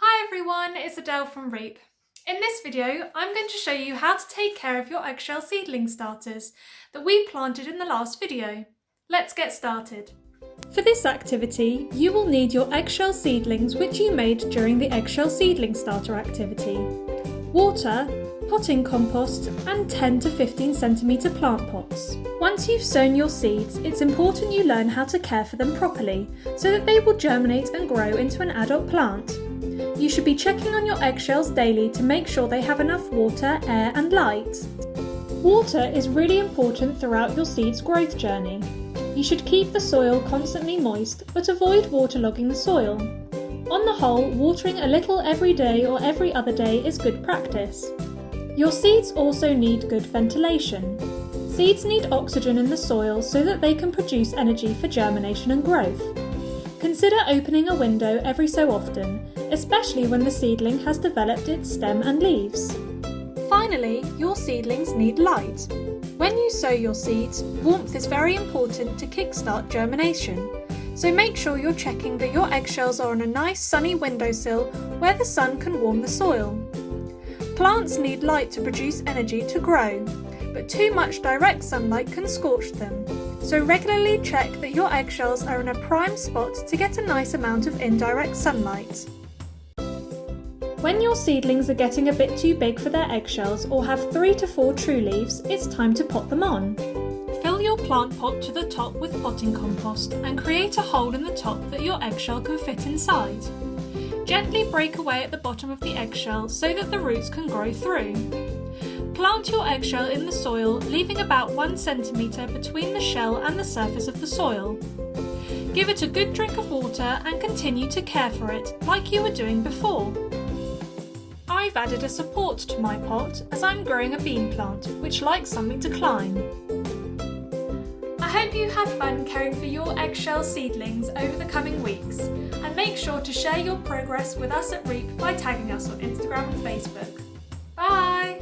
Hi everyone, it's Adele from REEP. In this video, I'm going to show you how to take care of your eggshell seedling starters that we planted in the last video. Let's get started. For this activity, you will need your eggshell seedlings which you made during the eggshell seedling starter activity, water, potting compost and 10 to 15 centimetre plant pots. Once you've sown your seeds, it's important you learn how to care for them properly so that they will germinate and grow into an adult plant. You should be checking on your eggshells daily to make sure they have enough water, air and light. Water is really important throughout your seed's growth journey. You should keep the soil constantly moist but avoid waterlogging the soil. On the whole, watering a little every day or every other day is good practice. Your seeds also need good ventilation. Seeds need oxygen in the soil so that they can produce energy for germination and growth. Consider opening a window every so often, especially when the seedling has developed its stem and leaves. Finally, your seedlings need light. When you sow your seeds, warmth is very important to kickstart germination, so make sure you're checking that your eggshells are on a nice sunny windowsill where the sun can warm the soil. Plants need light to produce energy to grow, but too much direct sunlight can scorch them, so regularly check that your eggshells are in a prime spot to get a nice amount of indirect sunlight. When your seedlings are getting a bit too big for their eggshells or have 3 to 4 true leaves, it's time to pot them on. Fill your plant pot to the top with potting compost and create a hole in the top that your eggshell can fit inside. Gently break away at the bottom of the eggshell so that the roots can grow through. Plant your eggshell in the soil, leaving about 1 centimetre between the shell and the surface of the soil. Give it a good drink of water and continue to care for it, like you were doing before. I've added a support to my pot as I'm growing a bean plant, which likes something to climb. I hope you have fun caring for your eggshell seedlings over the coming weeks, and make sure to share your progress with us at REEP by tagging us on Instagram and Facebook. Bye!